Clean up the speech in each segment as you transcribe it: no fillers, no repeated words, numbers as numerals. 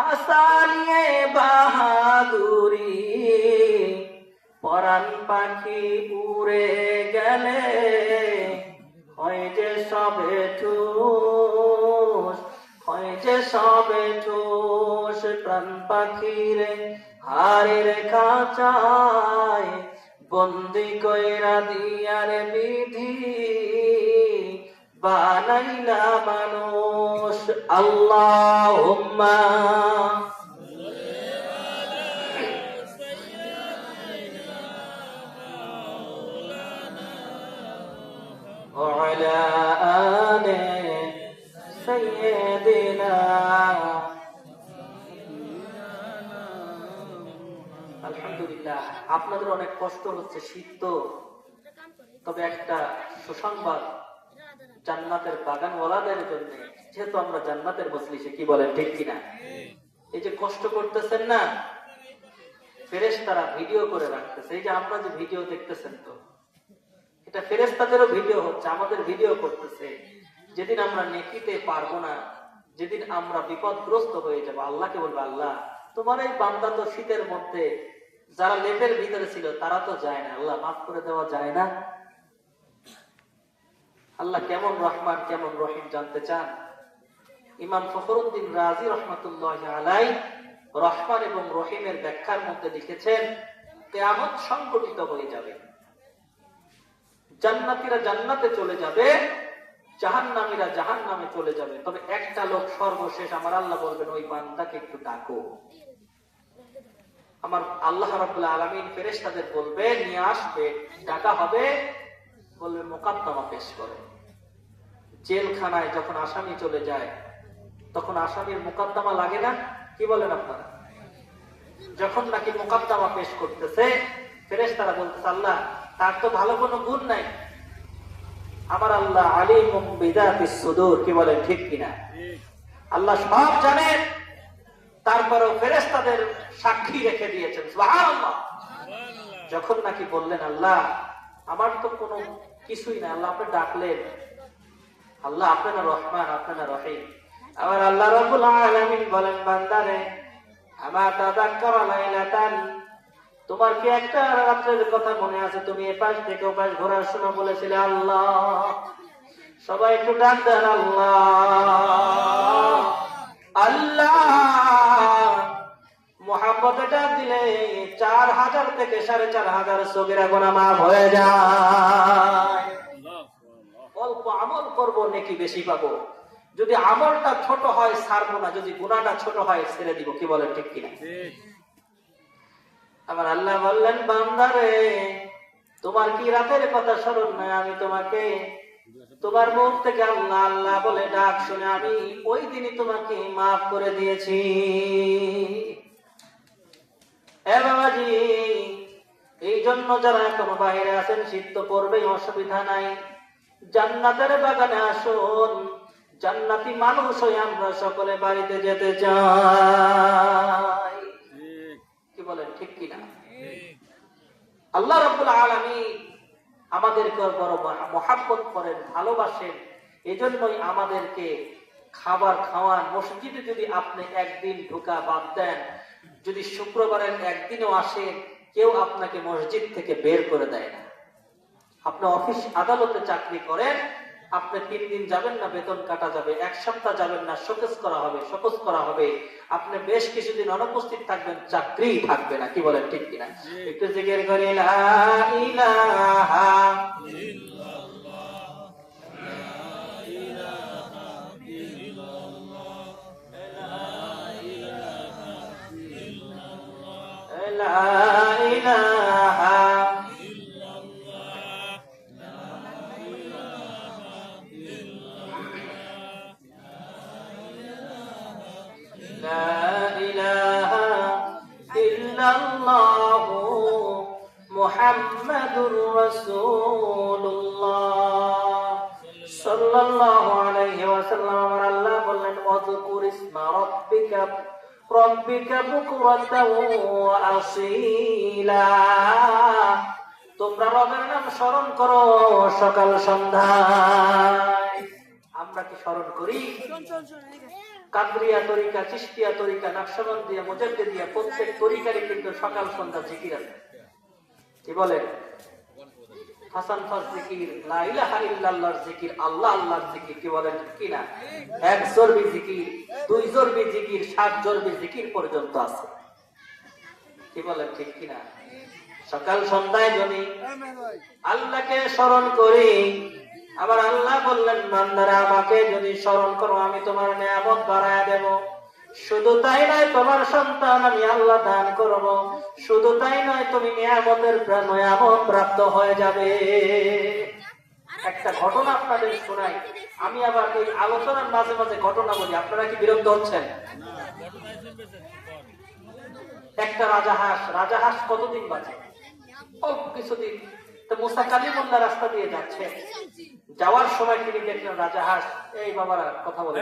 হাসানিয়ে বাহাদুরি, পরাণ পাখি উড়ে গেলে হয় যে সবে ঠুস, হয় যে সবে ঠুস। প্রাণ পাখিরে হারের খাঁচায় বন্দি কইরা দিয়ারে বিধি, বানাইলা মানুষ। আল্লাহুম্মা وعلى آل سيدنا। আলহামদুলিল্লাহ, আপনাদের অনেক কষ্ট হচ্ছে, শীত তো। তবে একটা সুসংবাদ জান্নাতের বাগানওয়ালাদের জন্য, যেহেতু আমরা জান্নাতের মজলিসে, কি বলেন ঠিক কিনা? এই যে কষ্ট করতেছেন না, ফেরেশতারা ভিডিও করে রাখতেছে। এই যে আমরা যে ভিডিও দেখতেছেন, তো এটা ফেরেশতাদেরও ভিডিও হচ্ছে, আমাদের ভিডিও করতেছে। যেদিন আমরা নেকিতে পারবো না, যেদিন আমরা বিপদগ্রস্ত হয়ে যাবো, আল্লাহকে বলবো, আল্লাহ তোমার এই বান্দা তো শীতের মধ্যে যারা লেপের ভিতরে ছিল তারা তো যায় না, আল্লাহ মাফ করে দেওয়া যায় না? আল্লাহ কেমন রহমান কেমন রহিম জানতে চান? ইমাম ফখরুদ্দিন রাজি রহমাতুল্লাহি আলাইহি রহমান এবং রহিমের ব্যাখ্যার মধ্যে লিখেছেন, কিয়ামত সংঘটিত হয়ে যাবে, জান্নাতীরা জান্নাতে চলে যাবে, জাহান্নামীরা জাহান্নামে চলে যাবে। তবে একটা লোক সর্বশেষ আমার আল্লাহ বলবেন, ওই বান্দাকে একটু ডাকো। আমার আল্লাহ রাব্বুল আলামিন ফেরেশতাদের বলবে, নিয়ে আসবে, ডাকা হবে, বলবে মোকদ্দমা পেশ করে। জেলখানায় যখন আসামি চলে যায়, তখন আসামির মোকদ্দমা লাগে না? কি বলেন আপনারা? যখন নাকি মোকদ্দমা পেশ করতেছে, ফেরেশতারা বলতেছে, আল্লাহ তার তো ভালো কোনো গুণ নাই। আমার আল্লাহ আলিমুম বিযাতিস সুদূর, কি বলেন ঠিক কিনা? আল্লাহ সব জানেন, তারপরেও ফেরেশতাদের সাক্ষী রেখে দিয়েছেন। সুবহানাল্লাহ। যখন নাকি বললেন, আল্লাহ আমার তো কোনো কিছুই না, আল্লাহ আপনি ডাকলেন, আল্লাহ আপনারা রহমান আপনারা রহিম। আবার আল্লাহ রাব্বুল আলামিন বলেন, বান্দারে আমা তাযাক্কারা লাইলাতান, তোমার কি একটা রাতের কথা মনে আছে? তুমি এপাশ থেকে ওপাশ ঘোরার সময় বলেছিলে আল্লাহ। সবাই একটু ডাক দেন, আল্লাহ আল্লাহ। মুহাব্বতে ডাক দিলে 4000 থেকে 4500 সগীরা গুনাহ মাফ হয়ে যায়। অল্প আমল করব, নেকি বেশি পাবো। যদি আমলটা ছোট হয় ছাড়বো না, যদি গুনাহটা ছোট হয় ছেড়ে দিব। কি বলেন ঠিক কিনা? আবার আল্লাহ বললেন, বান্দারে তোমার কি রাতের কথা স্মরণ নাই? আমি তোমাকে তোমার মুখ থেকে আল্লাহ আল্লাহ বলে ডাক শুনে আমি ওই দিনই তোমাকে মাফ করে দিয়েছি। এ বাবাজি, এই জন্য যারা এখনো বাইরে আছেন, শীত তো পড়বেই, অসুবিধা নাই, জান্নাতের বাগানে আসুন। জান্নাতি মানুষ হয়ে আমরা সকলে বাড়িতে যেতে চাই। কি বলেন ঠিক কিনা? আল্লাহ রাব্বুল আলামিন আমাদেরকে বড় মহব্বত করেন, ভালোবাসেন। এজন্যই আমাদেরকে খাবার খাওয়ান। মসজিদে যদি আপনি একদিন ঢোকা বাদ দেন, যদি শুক্রবারের একদিনও আসেন, কেউ আপনাকে মসজিদ থেকে বের করে দেয় না। আপনি অফিস আদালতে চাকরি করেন, আপনি 3 দিন যাবেন না, বেতন কাটা যাবে। 1 সপ্তাহ যাবেন না, শোকজ করা হবে, শোকজ করা হবে। আপনি বেশ কিছুদিন অনুপস্থিত থাকবেন, চাকরি থাকবে না। কি বলেন ঠিক কিনা? একটু জিকির করি, লা ইলাহা ইল্লাল্লাহ, লা ইলাহা মুহাম্মাদুর রাসূলুল্লাহ সাল্লাল্লাহু আলাইহি ওয়াসাল্লাম। আমার আল্লাহ বললেন, ওয়াযকুর ইসমা রাব্বিকা বুকরাতাও ওয়া আসীলা, তোমরা রবের নাম স্মরণ করো সকাল সন্ধ্যায়। আমরা কি স্মরণ করি? কাদরিয়া তরিকা, চিশতিয়া তরিকা, নকশবন্দিয়া, মুজাদ্দিদিয়া প্রত্যেক তরিকারই কিন্তু সকাল সন্ধ্যা জিকির আছে। কি বলেন? হাসান ফাজ জিকির, লা ইলাহা ইল্লাল্লাহর জিকির, আল্লাহ আল্লাহর জিকির, কি বলেন কি না? এক জরবি জিকির, দুই জরবি জিকির, 7 জরবি জিকির পর্যন্ত আছে। কি বলেন ঠিক কি না? সকাল সন্ধ্যায় যদি আল্লাহকে স্মরণ করি, আবার আল্লাহ বললেন বান্দারা আমাকে যদি স্মরণ করো আমি তোমার নিয়ামত বাড়ায় দেব। শুধু তাই নয়, তোমার সন্তান আমি আল্লাহ দান করব। শুধু তাই নয়, তুমি নিয়ামতের নিয়ামত প্রাপ্ত হয়ে যাবে। একটা ঘটনা আপনাদের শোনাই। আমি আবার এই আলোচনার মাঝে মাঝে ঘটনা বলি, আপনারা কি বিরক্ত হচ্ছেন? একটা রাজাহাঁস কতদিন বাঁচে? অল্প কিছুদিন। তো মুসা কালিমুল্লাহ রাস্তা দিয়ে যাচ্ছে, যাওয়ার সময় তিনি দেখলেন রাজাহাঁস, এই বাবারা কথা বলে,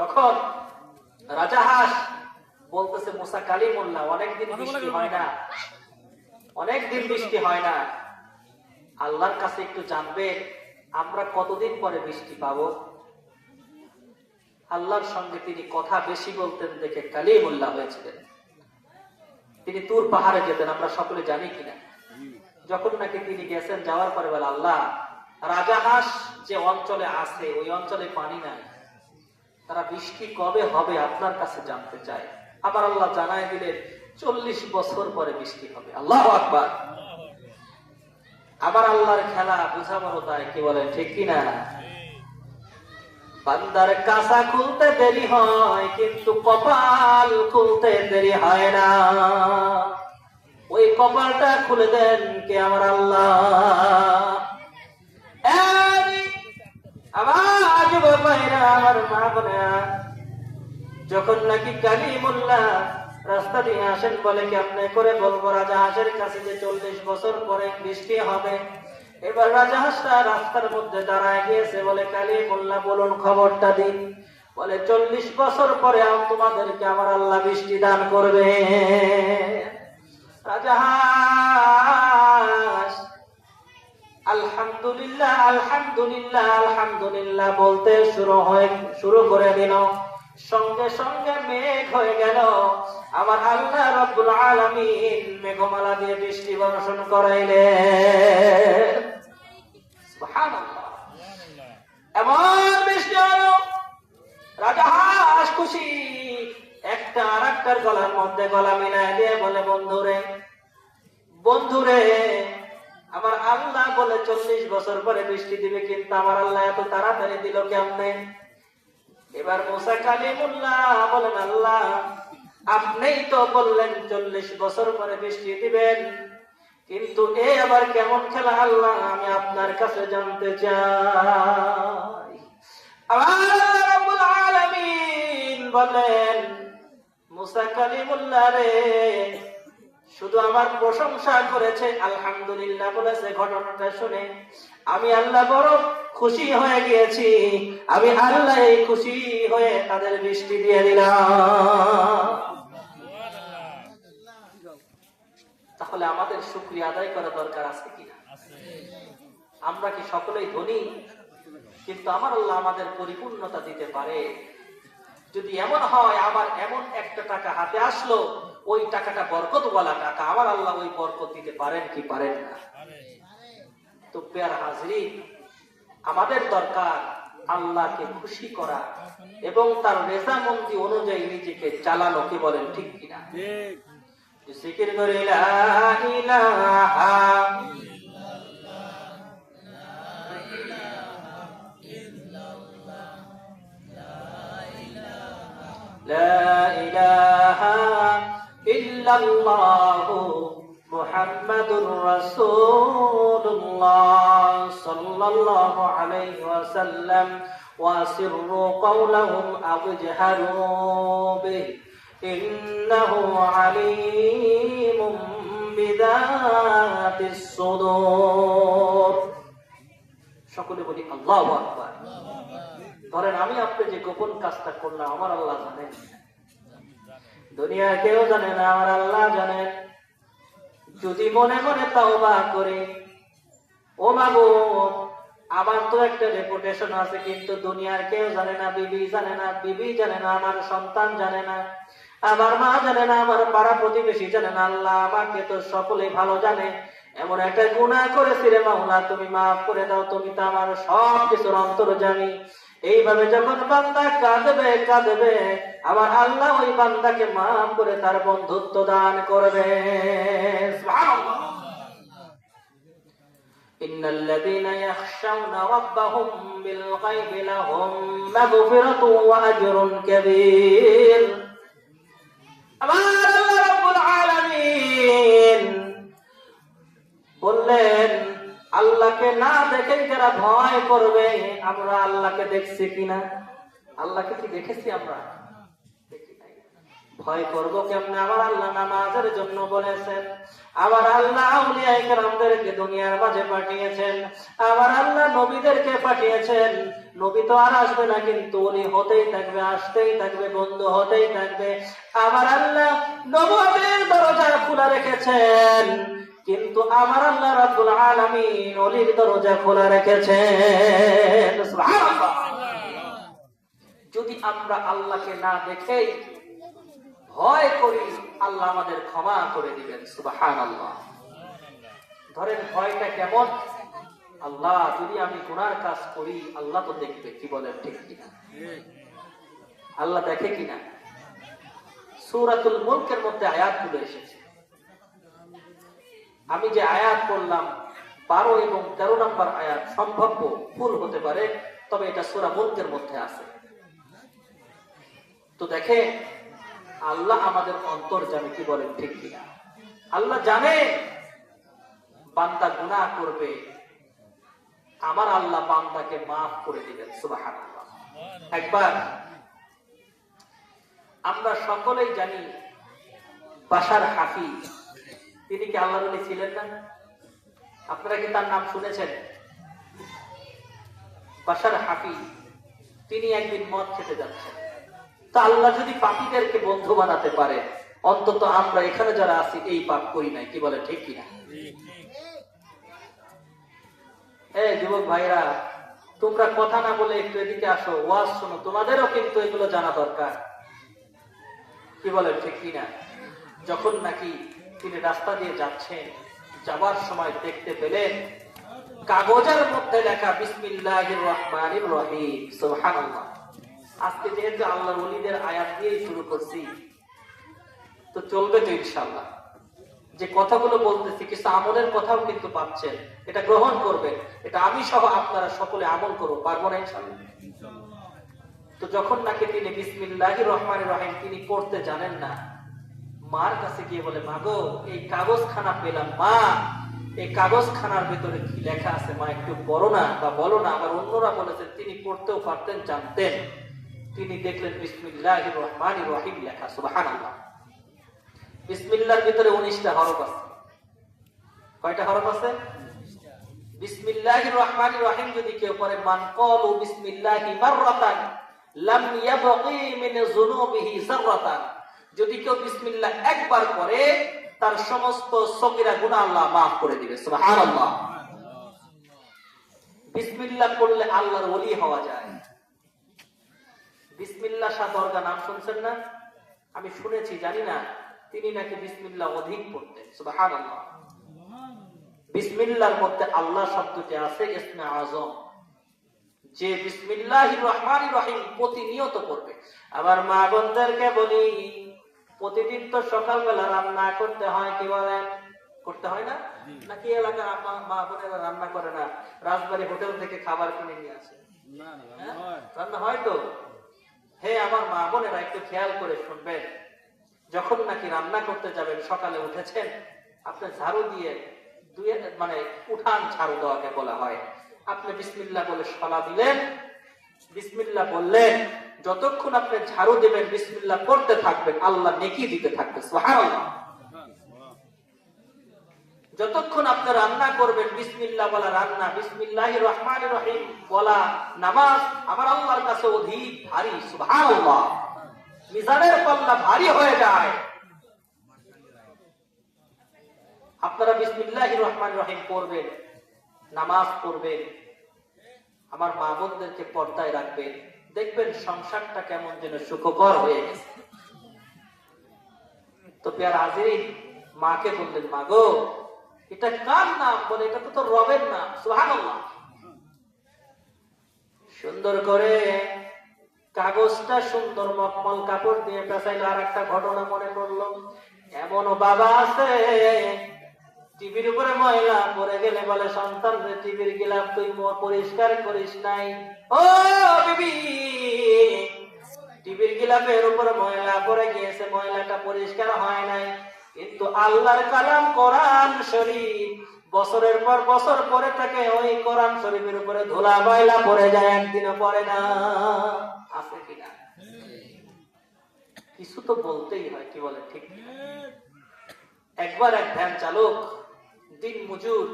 তখন রাজাহাঁস বলতেছে মুসা কালিমুল্লাহ অনেকদিন বৃষ্টি হয় না, অনেকদিন বৃষ্টি হয় না, আল্লাহর কাছে একটু জানবেন আমরা কতদিন পরে বৃষ্টি পাবো। আল্লাহর সঙ্গে তিনি কথা বেশি বলতেন দেখে কালিমুল্লাহ হয়েছিলেন। তিনি তুর পাহাড়ে যেতেন, আমরা সকলে জানি কিনা। যখন নাকি তিনি গেছেন, যাওয়ার পরে বলে আল্লাহ রাজাহাঁস যে অঞ্চলে আছে ওই অঞ্চলে পানি নাই, তারা বৃষ্টি কবে হবে আপনার কাছে জানতে চায়। আবার আল্লাহ জানায় দিলেন 40 বছর পরে বৃষ্টি হবে। আল্লাহু আকবার। আবার আল্লাহর খেলা বুঝা বড় তাই, কি বলেন ঠিক কিনা? বান্দার কাঁসা খুলতে দেরি হয় কিন্তু কপাল খুলতে দেরি হয় না। ওই কপালটা খুলে দেন কে? আমার আল্লাহ। আমার যুবকেরা, আমার মা বোনেরা, যখন নাকি কালিমুল্লাহ রাস্তা দিয়ে আসেন, বলে কেমনে করে বলবো রাজাহাঁসের কাছে যে 40 বছর পরে বৃষ্টি হবে। এবার রাজাহাঁসটা রাস্তার মধ্যে দাঁড়ায় গিয়েছে, বলে কালিমুল্লাহ বলুন খবরটা দিন। বলে 40 বছর পরে তোমাদেরকে আমার আল্লাহ বৃষ্টি দান করবে। রাজাহাঁস আলহামদুলিল্লাহ আলহামদুলিল্লাহ আলহামদুলিল্লাহ বলতে শুরু করে দিল। সঙ্গে সঙ্গে মেঘ হয়ে গেল। আমার আল্লাহ রব্বুল আলামিন মেঘমালা দিয়ে বৃষ্টি বর্ষণ করাইলেন। সুবহানাল্লাহ। এমন বৃষ্টি হলো, রাজাহাঁস খুশি, একটা আর একটার গলার মধ্যে গলা মিলায় দিয়ে বলে বন্ধুরে বন্ধুরে, আমার আল্লাহ বলে 40 বছর পরে বৃষ্টি দিবে, কিন্তু আমার আল্লাহ এত তাড়াতাড়ি দিল কেমনে? এবার মুসা কালিমুল্লাহ বলেন আল্লাহ আপনিই তো বললেন 40 বছর পরে বৃষ্টি দিবেন, কিন্তু এ আবার কেমন খেলা আল্লাহ, আমি আপনার কাছে জানতে চাই। আল্লাহ রাব্বুল আলামিন বলেন মুসা কালিমুল্লাহ রে, শুধু আমার প্রশংসা করেছে, আলহামদুলিল্লাহ বলেছে। ঘটনাটা শুনে আমি আল্লাহ বড় খুশি হয়ে গিয়েছি। আমি আল্লাহ এই খুশি হয়ে তাদের বৃষ্টি দিয়ে দিলাম। তাহলে আমাদের শুকরিয়া আদায় করা দরকার আছে কিনা? আমরা কি সকলেই ধনী? কিন্তু আমার আল্লাহ আমাদের পরিপূর্ণতা দিতে পারে। যদি এমন হয় আবার এমন একটা টাকা হাতে আসলো, ওই টাকাটা বরকতওয়ালা টাকা, আমার আল্লাহ ওই বরকত দিতে পারেন কি পারেন না? তো প্রিয় হাজরিন, আমাদের দরকার আল্লাহকে খুশি করা এবং তার রেজামন্দি অনুযায়ী নিজেকে চালানো। কি বলেন ঠিক কিনা? জিকির করে লা ইলাহা লা ইলাহা ইল্লাল্লাহু মুহাম্মাদুর রাসূলুল্লাহ সাল্লাল্লাহু আলাইহি ওয়াসাল্লাম ওয়া সিররু কাওলাহুম আবজাহারু বিহি ইন্নাহু আলীমুম বিযাতিস সুদূর। সকলে বলি আল্লাহু আকবার। ধরেন আমি আপনি যে গোপন কাজটা করলাম আমার আল্লাহ জানেন, দুনিয়া কেউ জানে না, আমার আল্লাহ জানেন। যদি মনে মনে তাওবা করে, ও মাবুদ আমার তো একটা রেপুটেশন আছে, কিন্তু দুনিয়ার কেউ জানে না, বিবি জানে না, বিবি জানে না, আমার সন্তান জানে না, আমার মা জানে না, আমার পাড়া প্রতিবেশী জানে না, আল্লাহ আমাকে তো সকলেই ভালো জানে। এমন একটা গুনাহ করেছি রে মাওলা, তুমি মাফ করে দাও, তুমি তো আমার সব কিছুর অন্তর্যামী। এইভাবে যখন বান্দা কাঁদবে কাঁদবে, আমার আল্লাহ ওই বান্দাকে মাফ করে তার বন্ধুত্ব দান করবে। সুবহানাল্লাহ। ইন্নাল্লাযীনা ইয়াখশাউনা রাব্বাহুম বিল গায়বি লাহুম মাগফিরাতুন ওয়া আজরুন কাবীর। আমার আল্লাহ রাব্বুল আলামিন বললেন, আল্লাহকে না দেখে যারা ভয় করবে, আমরা আল্লাহকে দেখছি কিনা? আল্লাহকে কি দেখেছি আমরা? দেখি নাই। ভয় করব কেমনে? আমার আল্লাহ নামাজের জন্য বলেছেন, আমার আল্লাহ আউলিয়া ইকরামদেরকে দুনিয়ার মাঝে পাঠিয়েছেন, আমার আল্লাহ নবীদেরকে পাঠিয়েছেন। নবী তো আর আসবে না, কিন্তু উনি হতেই থাকবে, আসতেই থাকবে, বন্ধু হতেই থাকবে। আমার আল্লাহ নবুয়তের দরজা খোলা রেখেছেন, কিন্তু আমার আল্লাহ রাব্বুল আলামিন ওলির দরজা খোলা রেখেছেন। সুবহানাল্লাহ। যদি আমরা আল্লাহকে না দেখে ভয় করি, আল্লাহ আমাদের ক্ষমা করে দিবেন। সুবহানাল্লাহ। ধরেন ভয়টা কেমন? আল্লাহ যদি আমি গুনার কাজ করি, আল্লাহ তো দেখবে, কি বলেন ঠিক কিনা? আল্লাহ দেখে কিনা? সূরাতুল মুলকের মধ্যে আয়াতগুলো এসেছে। আমি যে আয়াত পড়লাম 12 এবং 13 নম্বর আয়াত সম্ভাব্য ভুল হতে পারে, তবে এটা সূরা মুলকের মধ্যে আছে। তো দেখে আল্লাহ আমাদের অন্তর জানে, কি বলেন ঠিক কিনা? আল্লাহ জানে বান্দা গুনাহ করবে, আমার আল্লাহ বান্দাকে মাফ করে দিবেন। সুবহানাল্লাহ। একবার আমরা সকলেই জানি বাশার হাফিজ, তিনি কি আল্লাহর ওলি ছিলেন না? আপনারা কি তার নাম শুনেছেন? বাশার হাফিজ, তিনি একদিন মদ খেতে যাচ্ছেন। তা আল্লাহ যদি পাপীদেরকে বন্ধু বানাতে পারে, অন্তত আমরা এখানে যারা আছি এই পাপ করি নাই, কি বলে ঠিক কিনা? এই যুবক ভাইরা, তোমরা কথা না বলে একটু এদিকে আসো, ওয়াজ শোনো, তোমাদেরও কিন্তু এগুলো জানা দরকার, কি বলে ঠিক কিনা? যখন নাকি তিনি রাস্তা দিয়ে যাচ্ছেন, যাবার সময় দেখতে পেলেন কাগজের মধ্যে লেখা বিসমিল্লাহির রহমানির রহিম। সুবহানাল্লাহ। আজকে যেহেতু আল্লাহর ওলিদের আয়াত দিয়ে শুরু করছি, তো চলবে তো ইনশাআল্লাহ। যে কথাগুলো বলতেছি, কিছু আমলের কথাও কিন্তু পাচ্ছেন, এটা গ্রহণ করবেন। এটা আমি সহ আপনারা সকলে আমল করব, পারবো না ইনশাআল্লাহ? তো যখন নাকি তিনি বিসমিল্লাহির রহমানির রহিম তিনি পড়তে জানেন না, মার কাছে গিয়ে বলে, মা গো, এই কাগজখানা পেলাম, মা এই কাগজখানার ভিতরে কি লেখা আছে মা একটু পড়ো না বা বলো না। আবার অন্যরা বলেছেন তিনি পড়তেও পারতেন, জানতেন। তিনি দেখলেন বিসমিল্লাহির রহমানির রহিম লেখা। সুবহানাল্লাহ। বিসমিল্লাহর ভিতরে 19টা হরফ আছে। কয়টা হরফ আছে? বিসমিল্লাহির রহমানির রহিম যদি কেউ পড়ে, মান ক্বালু বিসমিল্লাহি মাররাতান লাম ইয়াবকি মিন যুনুবিহি যাররাতান, যদি কেউ বিসমিল্লাহ একবার পড়ে, তার সমস্ত সগীরা গুনাহ আল্লাহ মাফ করে দিবে। সুবহানাল্লাহ। বিসমিল্লাহ পড়লে আল্লাহর ওলি হওয়া যায়। বিসমিল্লাহ শাহ দরগা নাম শুনছেন না? আমি শুনেছি, জানি না, তিনি নাকি বিসমিল্লাহ অধিক পড়তেন। সুবহানাল্লাহ। বিসমিল্লাহর মধ্যে আল্লাহ শব্দটি আছে ইসমে আযম, যে বিসমিল্লাহির রহমানির রহিম প্রতিনিয়ত পড়বে। আমার মা বোনদেরকে বলি, প্রতিদিন তো সকালবেলা রান্না করতে হয়, কি বলেন? করতে হয় না? নাকি এলাকার মা বোনেরা রান্না করে না, রাজবাড়ী হোটেল থেকে খাবার কিনে নিয়ে আসে? রান্না হয় তো। হে আমার মা বোনেরা, একটু খেয়াল করে শুনবেন, যখন নাকি রান্না করতে যাবেন, সকালে উঠেছেন, আপনি ঝাড়ু দিয়ে মানে উঠান ঝাড়ু দেওয়াকে বলা হয়। আপনি বিসমিল্লাহ বলে সলা দিলেন, বিসমিল্লাহ বললেন, যতক্ষণ আপনি ঝাড়ু দেবেন বিসমিল্লাহ পড়তে থাকবেন, আল্লাহ নেকি দিতে থাকবে। সুবহানাল্লাহ। যতক্ষণ আপনি রান্না করবেন বিসমিল্লাহ বলা রান্না, বিসমিল্লাহির রহমানির রহিম বলা নামাজ আমার আল্লাহর কাছে অধিক ভারী। সুবহানাল্লাহ। মিজানের পাল্লা ভারী হয়ে যায়। আপনারা বিসমিল্লাহির রহমানির রহিম পড়বেন, নামাজ পড়বেন, আমার মা বোনদেরকে পর্দায় রাখবেন, দেখবেন সংসারটা কেমন যেন সুখকর হয়ে গেছে। তো পেয়ার হাজির, মাকে বললেন, মা গো, এটা কার নাম? বলে, এটা তো তোর রবের নাম। সুবহানাল্লাহ। সুন্দর করে কাগজটা সুন্দর মখমল কাপড় দিয়ে পেঁচাইলো। আর একটা ঘটনা মনে পড়লো, এমনও বাবা আছে টিভির উপরে ময়লা পড়ে গেলে বলে, সন্তান রে, টিভির গিলাফ তুই পরিষ্কার করিস নাই। ও বিবি, টিভির গিলাফের উপরে ময়লা পড়ে গিয়েছে, ময়লাটা পরিষ্কার হয় নাই, কিন্তু আল্লাহর কালাম কোরআন শরীফ বছরের পর বছর পরে থাকে, ওই কোরআন শরীফের উপরে ধুলা ময়লা পড়ে যায়, একদিনও পড়ে না। আছে কিনা? কিছু তো বলতেই হয়, কি বলে ঠিক? একবার এক ভ্যান চালক, দিন মজুর,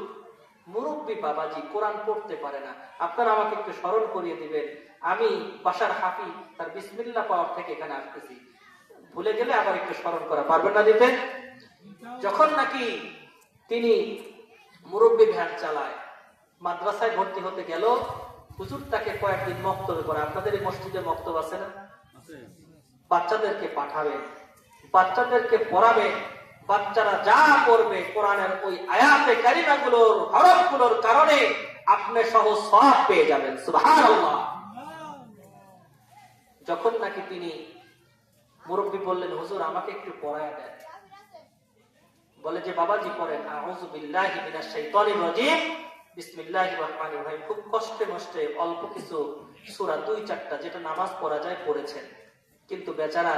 মুরব্বী বাবাজি, কোরআন পড়তে পারে না। আপনারা আমাকে একটু স্মরণ করিয়ে দিবেন, আমি বাসার হাফি তার বিসমিল্লাহ পাওয়ার থেকে এখানে আসতেছি, ভুলে গেলে আবার একটু স্মরণ করা পারবেন না দিতে? যখন নাকি তিনি মুরব্বী ভ্যান চালায়, মাদ্রাসায় ভর্তি হতে গেল, হুজুর তাকে কয়েকদিন মক্তবে করে। আপনাদের এই মসজিদে মক্তব আছে না? বাচ্চাদেরকে পাঠাবে, বাচ্চাদেরকে পড়াবে, বাচ্চারা যা করবে কোরআনের ওই আয়াতে কারিমাগুলোর হরফগুলোর কারণে আপনি সহ সওয়াব পেয়ে যাবেন। সুবহানাল্লাহ। যখন নাকি তিনি, মুরব্বী বললেন, হুজুর আমাকে একটু পড়ায় দেন। বলে যে, বাবাজি পড়েন, আউযু বিল্লাহি মিনাশ শাইতানির রাজীম, বিসমিল্লাহির রহমানির রহিম। খুব কষ্টে মষ্টে অল্প কিছু সূরা, 2-4টা যেটা নামাজ পড়া যায় পড়েছেন, কিন্তু বেচারা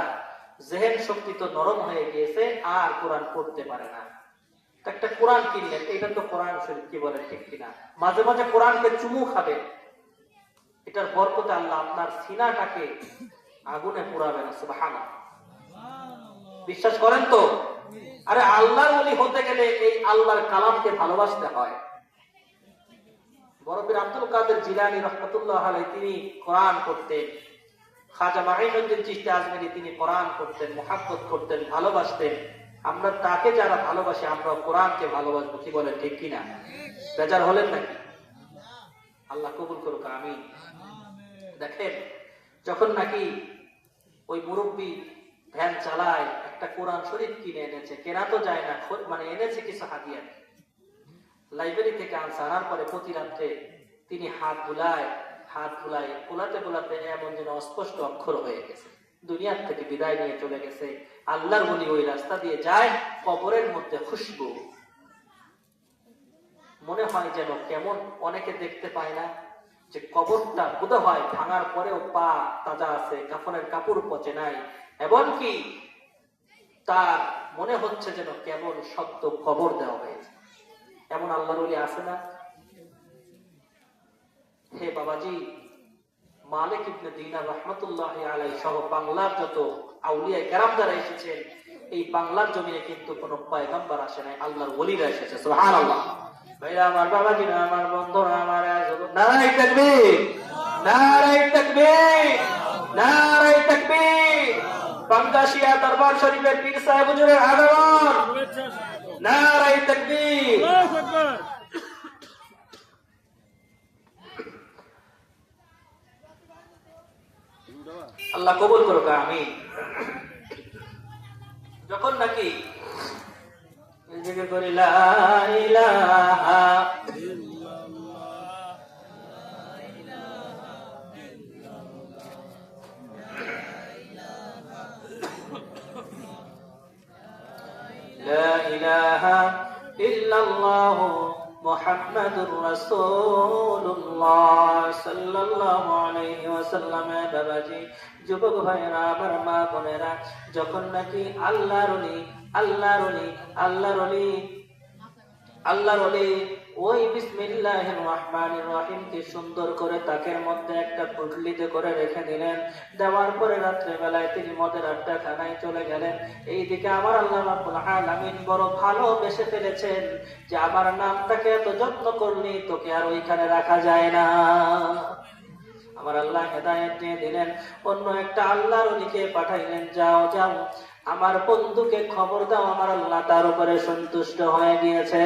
জেহেন শক্তি তো নরম হয়ে গিয়েছে, আর কোরআন পড়তে পারে না। একটা কোরআন কিনলেন, এটা তো কোরআন শরীফ, কি বলে ঠিক কিনা? মাঝে মাঝে কোরআনকে চুমু খাবে, এটার বরকতে আল্লাহ আপনার সিনাটাকে আগুনে পোড়াবে না। সুবহানাল্লাহ। বিশ্বাস করেন তো? আরে আল্লাহর ওলি হতে গেলে এই আল্লাহর কালামকে ভালোবাসতে হয়। বড় পীর আব্দুল কাদের জিলানী রাহমাতুল্লাহ আলাইহি তিনি কোরআন পড়তেন, খাজা মাঈনুদ্দিন চিশতি আজমেরী তিনি কোরআন পড়তেন, মুহাব্বত করতেন, ভালোবাসতেন। আমরা তাকে যারা ভালোবাসি, আমরা কোরআনকে ভালোবাসবো, কি বলেন ঠিক কিনা? বেজার হলেন নাকি? আল্লাহ কবুল করুক, আমিন। দেখেন, যখন নাকি ওই মুরব্বী ভ্যান চালায়, একটা কোরআন শরীফ কিনে এনেছে, কেনা তো যায় না, মানে এনেছে কিছু হাদিয়া, লাইব্রেরি থেকে আনছে। আনার পরে প্রতি রাত্রে তিনি হাত বুলায়, বোলাতে বোলাতে এমন যেন অস্পষ্ট অক্ষর হয়ে গেছে, দুনিয়ার থেকে বিদায় নিয়ে চলে গেছে। আল্লাহর ওলি ওই রাস্তা দিয়ে যায়, কবরের মধ্যে খুশবু, মনে হয় যেন কেমন, অনেকে দেখতে পায় না যে কবরটা বোধ হয় ভাঙার পরেও পা তাজা আছে, কাফনের কাপড় পচে নাই, এমনকি তার মনে হচ্ছে যেন কেমন সত্য কবর দেওয়া হয়েছে। এমন আল্লাহর ওলি আছে না? হে বাবাজি, মালিক ইবনে দিনার রাহমাতুল্লাহি আলাইহি সহ বাংলার যত আউলিয়া কেরাম যারা এসেছেন, এই বাংলার জমিনে কিন্তু কোনো পয়গম্বর আসে নাই, আল্লাহর ওলিরা এসেছে। সুবহানাল্লাহ। ভাইরা আমার, বাবাজিরা আমার, বন্ধুরা আমার, নারায়ে তাকবীর, নারায়ে তাকবীর, নারায়ে তাকবীর। বাংলাদেশিয়া দরবার শরীফের পীর সাহেব হুজুরের আগমন, নারায়ে তাকবীর। আল্লাহু আকবার। আল্লাহ কবুল করুক, আমিন। যখন নাকি জিকির করি লা ইলাহা লা ইলাহা ইল্লাল্লাহু মুহাম্মাদুর রাসূলুল্লাহ সাল্লাল্লাহু আলাইহি ওয়াসাল্লাম। বাবাজি, যুবক ভাইরা আমার, মা বোনেরা, যখন নাকি আল্লাহর ওলি ওই বিসমিল্লাহির রহমানির রহিমকে সুন্দর করে তাকের মধ্যে একটা পুটলিতে করে রেখে দিলেন, দেওয়ার পরে রাত্রে বেলায় তিনি মদের আড্ডাখানায় চলে গেলেন। এইদিকে আমার আল্লাহ রাব্বুল আলামিন বড় ভালোবেসে ফেলেছেন যে আমার নামটাকে এত যত্ন করলি, তোকে আর ওইখানে রাখা যায় না। আমার আল্লাহ হেদায়েত দিয়ে দিলেন, অন্য একটা আল্লাহর ওলিকে পাঠাইলেন, যাও যাও আমার বন্ধুকে খবর দাও, আমার আল্লাহ তার উপরে সন্তুষ্ট হয়ে গিয়েছে।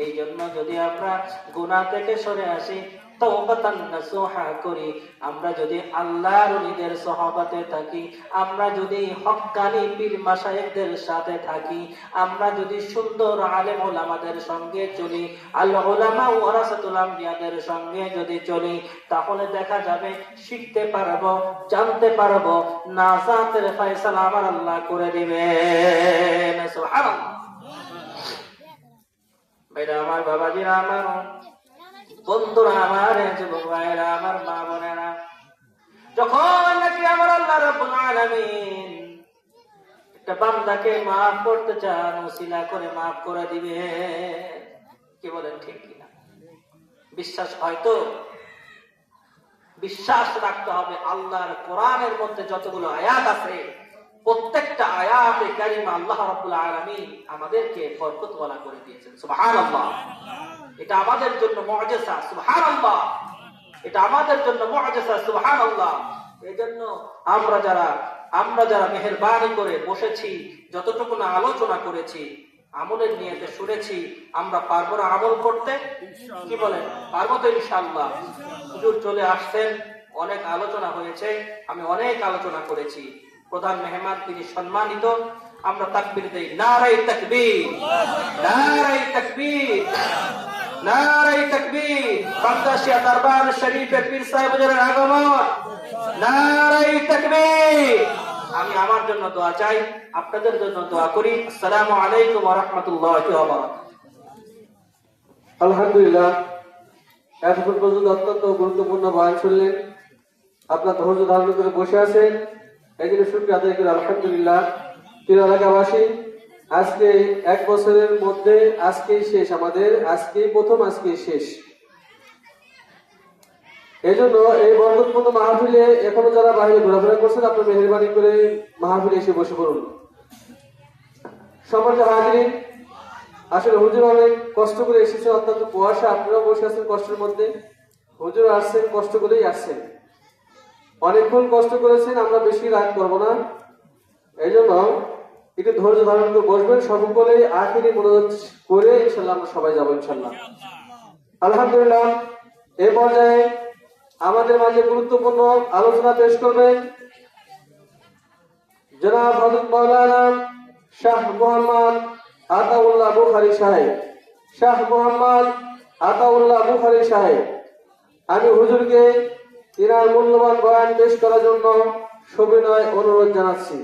এই জন্য যদি আমরা গুনাহ থেকে সরে আসি, তাওবাতান নাসুহা করি, আমরা যদি আল্লাহর ওলিদের সহবতে থাকি, আমরা যদি হক্কানি পীর মাশায়েখদের সাথে থাকি, আমরা যদি সুন্দর আলেম ওলামাদের সঙ্গে চলি, আল উলামা ওয়ারাসাতুল আমবিয়াদের সঙ্গে যদি চলি, তাহলে দেখা যাবে শিখতে পারবো, জানতে পারবো, নাজাতের ফয়সালা আমার আল্লাহ করে দিবেন। সুবহানাল্লাহ। ভাইরা আমার, বাবাজিরা আমার, বন্ধুরা আমার, যুবক ভাইরা আমার, মা বোনেরা, যখন নাকি আমার আল্লাহ রাব্বুল আলামিন একটা বান্দাকে মাফ করতে চান, ওসিলা করে মাফ করে দিবে। কি বলেন, ঠিক কিনা? বিশ্বাস হয়তো বিশ্বাস রাখতে হবে। আল্লাহর কোরআনের মধ্যে যতগুলো আয়াত আছে, প্রত্যেকটা আয়াতে কারিমা আল্লাহ রাব্বুল আলামিন আমাদেরকে বরকতওয়ালা করে দিয়েছেন। সুবহানাল্লাহ। এটা আমাদের জন্য মুআজিজা। সুবহানাল্লাহ। এটা আমাদের জন্য মুআজিজা। সুবহানাল্লাহ। এজন্য আমরা যারা মেহেরবানি করে বসেছি, যতটুকু না আলোচনা করেছি, আমলের নিয়তে শুনেছি, আমরা পারবো না আমল করতে? কি বলেন, পারবো তো ইনশাআল্লাহ? হুজুর চলে আসছেন, অনেক আলোচনা হয়েছে, আমি অনেক আলোচনা করেছি। প্রধান মেহমান তিনি সম্মানিত, আমরা তাকবীর দেই। নারায়ে তাকবীর, নারায়ে তাকবীর, নারায়ে তাকবীর। বাংলাদেশিয়া দরবার শরীফের পীর সাহেব হুজুরের আগমন। নারায়ে তাকবীর। আমি আমার জন্য দোয়া চাই, আপনাদের জন্য দোয়া করি। আসসালামু আলাইকুম ওয়া রাহমাতুল্লাহি ওয়া বারাকাতুহু। আলহামদুলিল্লাহ, এতক্ষণ পর্যন্ত অত্যন্ত গুরুত্বপূর্ণ বয়ান শুনলেন। আপনার ধৈর্য ধারণ করে বসে আছেন, এই জন্য শুকরিয়া আদায় করি। আলহামদুলিল্লাহ। প্রিয় এলাকাবাসী, আজকে 1 বছরের মধ্যে আজকেই শেষ, আমাদের আজকেই প্রথম, আজকেই শেষ। এই জন্য এই বরকতপূর্ণ মাহফিলে এখনো যারা বাইরে ঘোরাফেরা করছেন, আপনার মেহেরবানি করে মাহফিলে এসে বসে পড়ুন। সম্মানিত হাজিরিন, আসলে হুজুর অনেক কষ্ট করে এসেছে, অত্যন্ত কুয়াশা, আপনারাও বসে আছেন কষ্টের মধ্যে। হুজুর আসছেন কষ্ট করেই আসছেন, অনেকক্ষণ কষ্ট করেছেন, আমরা বেশি রাগ করবো না। এই জন্য একটু ধৈর্য ধারণ করে বসবেন, সকলেই আখিরি মনোযোগ করে ইনশাল্লাহ আমরা সবাই যাবো ইনশাল্লাহ। আলহামদুলিল্লাহ, এই পর্যায়ে আমাদের মাঝে গুরুত্বপূর্ণ আলোচনা পেশ করবেন জনাব হযরত মাওলানা শাহ মোহাম্মদ আতাউল্লাহ বুখারী সাহেব। শাহ মোহাম্মদ আতাউল্লাহ বুখারী সাহেব, আমি হুজুরকে তিনার মূল্যবান বয়ান পেশ করার জন্য সবিনয় অনুরোধ জানাচ্ছি।